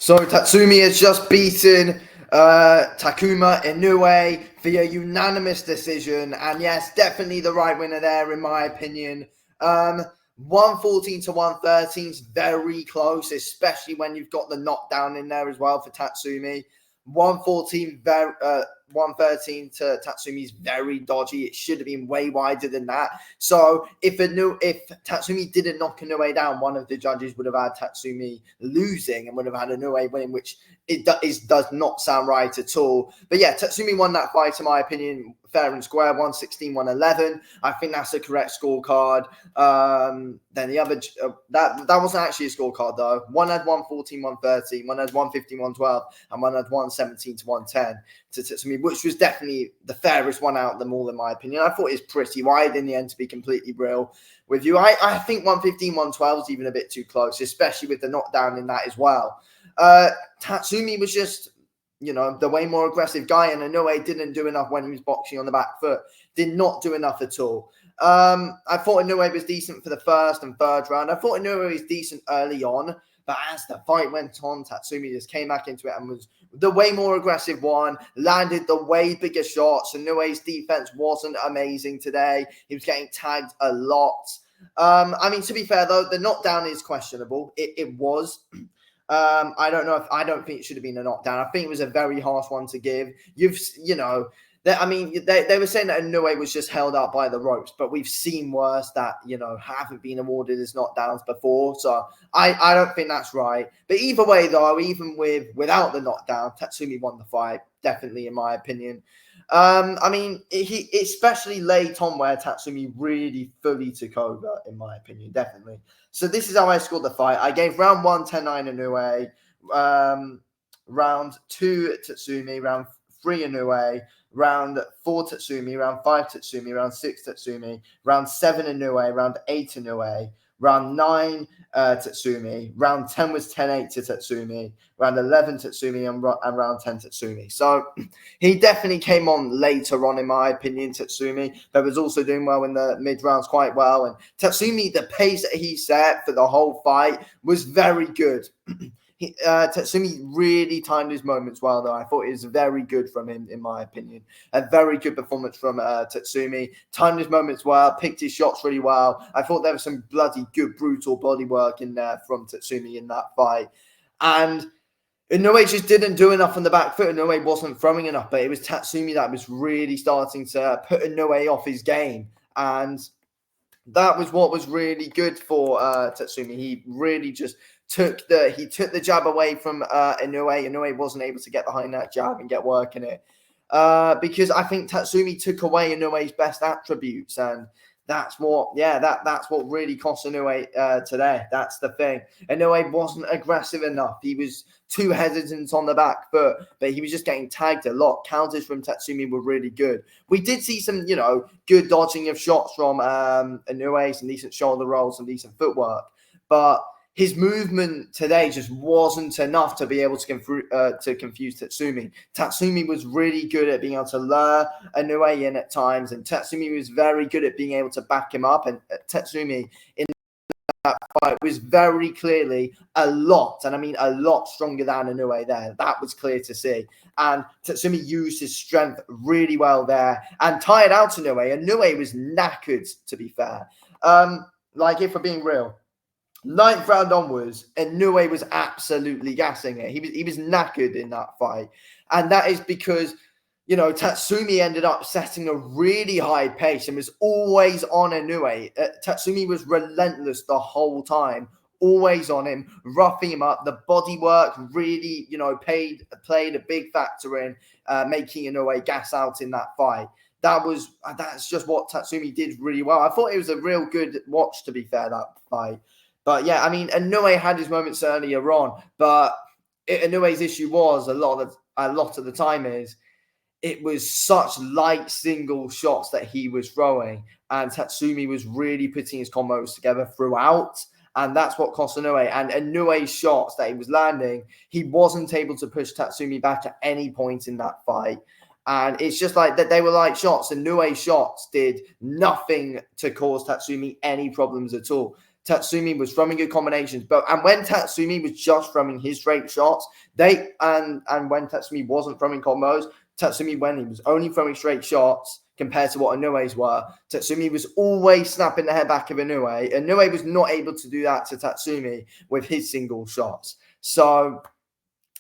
So Tatsumi has just beaten Takuma Inoue via unanimous decision, and yes, definitely the right winner there in my opinion. 114 to 113 is very close, especially when you've got the knockdown in there as well for Tatsumi. 114 113 to Tatsumi is very dodgy. It should have been way wider than that. So if Tatsumi didn't knock Inoue down, one of the judges would have had Tatsumi losing and would have had Inoue winning, which does not sound right at all. But yeah, Tatsumi won that fight in my opinion fair and square, 116-111. I think that's the correct scorecard. Then the other that wasn't actually a scorecard though. One had 114-113, one had 115-112, and one had 117-110 to Tsutsumi, which was definitely the fairest one out of them all in my opinion. I thought it was pretty wide in the end, to be completely real with you. I think 115-112 is even a bit too close, especially with the knockdown in that as well. Tatsumi was just, the way more aggressive guy, and Inoue didn't do enough when he was boxing on the back foot. Did not do enough at all. I thought Inoue was decent for the first and third round. I thought Inoue was decent early on, but as the fight went on, Tatsumi just came back into it and was the way more aggressive one, landed the way bigger shots. Inoue's defense wasn't amazing today. He was getting tagged a lot. To be fair, though, the knockdown is questionable. It was. I don't think it should have been a knockdown. I think it was a very harsh one to give. They were saying that Inoue was just held up by the ropes, but we've seen worse that, haven't been awarded as knockdowns before. So I don't think that's right. But either way, though, even without the knockdown, Tatsumi won the fight, definitely, in my opinion. He especially late on where Tatsumi really fully took over, in my opinion, definitely. So this is how I scored the fight. I gave round 1, 10-9 Inoue, round 2 Tatsumi, round 3 Inoue, round 4 Tatsumi, round 5 Tatsumi, round 6 Tatsumi, round 7 Inoue, round 8 Inoue, round 9 Tatsumi, round 10 was 10-8 to Tatsumi, round 11 Tatsumi, and round 10 Tatsumi. So he definitely came on later on, in my opinion, Tatsumi, but was also doing well in the mid-rounds quite well. And Tatsumi, the pace that he set for the whole fight was very good. Tatsumi really timed his moments well, though. I thought it was very good from him, in my opinion. A very good performance from Tatsumi. Timed his moments well, picked his shots really well. I thought there was some bloody good, brutal body work in there from Tatsumi in that fight. And Inoue just didn't do enough on the back foot. Inoue wasn't throwing enough, but it was Tatsumi that was really starting to put Inoue off his game. And that was what was really good for Tatsumi. He really just took the jab away from Inoue. Inoue wasn't able to get behind that jab and get work in it. Because I think Tatsumi took away Inoue's best attributes, and that's what really cost Inoue today. That's the thing. Inoue wasn't aggressive enough. He was too hesitant on the back foot, but he was just getting tagged a lot. Counters from Tatsumi were really good. We did see some, good dodging of shots from Inoue, some decent shoulder rolls, some decent footwork, but his movement today just wasn't enough to be able to confuse Tatsumi. Tatsumi was really good at being able to lure Inoue in at times, and Tatsumi was very good at being able to back him up. And Tatsumi in that fight was very clearly a lot stronger than Inoue there. That was clear to see. And Tatsumi used his strength really well there and tired out Inoue. Inoue was knackered, to be fair. If we're being real. 9th round onwards, Inoue was absolutely gassing it. He was knackered in that fight. And that is because, Tatsumi ended up setting a really high pace and was always on Inoue. Tatsumi was relentless the whole time, always on him, roughing him up. The body work really, played a big factor in making Inoue gas out in that fight. That's just what Tatsumi did really well. I thought it was a real good watch, to be fair, that fight. But yeah, Inoue had his moments earlier on, but Inoue's issue was a lot of the time is it was such light single shots that he was throwing, and Tatsumi was really putting his combos together throughout, and that's what cost Inoue. And Inoue's shots that he was landing, he wasn't able to push Tatsumi back at any point in that fight. And it's just like that they were light shots, and Inoue's shots did nothing to cause Tatsumi any problems at all. Tatsumi was throwing good combinations, and when Tatsumi was just throwing his straight shots, and when Tatsumi wasn't throwing combos, Tatsumi, when he was only throwing straight shots compared to what Inoue's were, Tatsumi was always snapping the head back of Inoue. Inoue was not able to do that to Tatsumi with his single shots. So,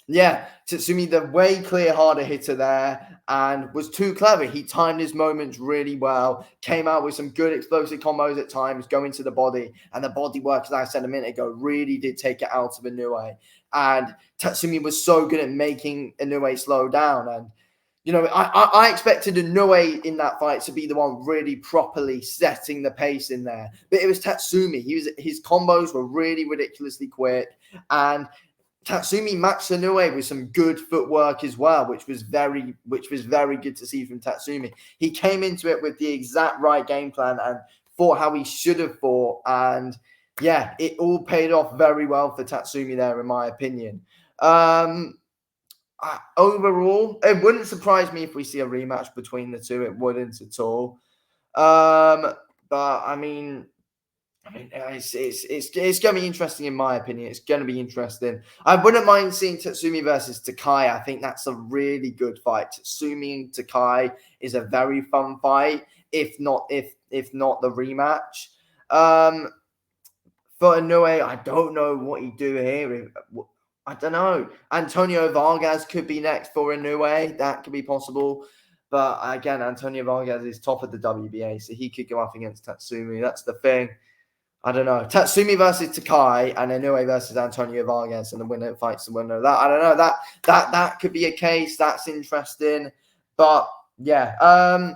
yeah, Tsutsumi, the way clear harder hitter there, and was too clever. He timed his moments really well, came out with some good explosive combos at times, going to the body, and the body work, as I said a minute ago, really did take it out of Inoue. And Tatsumi was so good at making Inoue slow down. And, you know, I expected Inoue in that fight to be the one really properly setting the pace in there. But it was Tatsumi. His combos were really ridiculously quick. And Tatsumi matched Inoue with some good footwork as well, which was very good to see from Tatsumi. He came into it with the exact right game plan and fought how he should have fought. And yeah, it all paid off very well for Tatsumi there, in my opinion. Overall, it wouldn't surprise me if we see a rematch between the two. It wouldn't at all. But I mean, it's going to be interesting in my opinion. It's going to be interesting. I wouldn't mind seeing Tatsumi versus Takai. I think that's a really good fight. Tatsumi and Takai is a very fun fight, if not the rematch. For Inoue, I don't know what he'd do here. I don't know. Antonio Vargas could be next for Inoue. That could be possible. But again, Antonio Vargas is top of the WBA, so he could go up against Tatsumi. That's the thing. I don't know. Tatsumi versus Takai and Inoue versus Antonio Vargas, and the winner fights the winner. That I don't know. That could be a case. That's interesting. But yeah.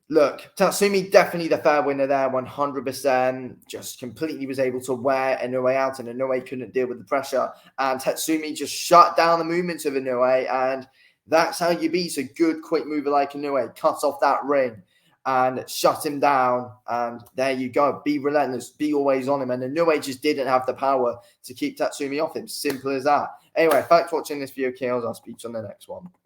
Look, Tatsumi definitely the fair winner there, 100%. Just completely was able to wear Inoue out, and Inoue couldn't deal with the pressure. And Tatsumi just shut down the movements of Inoue, and that's how you beat a good, quick mover like Inoue. Cut off that ring and shut him down, and there you go. Be relentless, be always on him. And Inoue just didn't have the power to keep Tatsumi off him. Simple as that. Anyway, thanks for watching this video, Kills. I'll speak to you on the next one.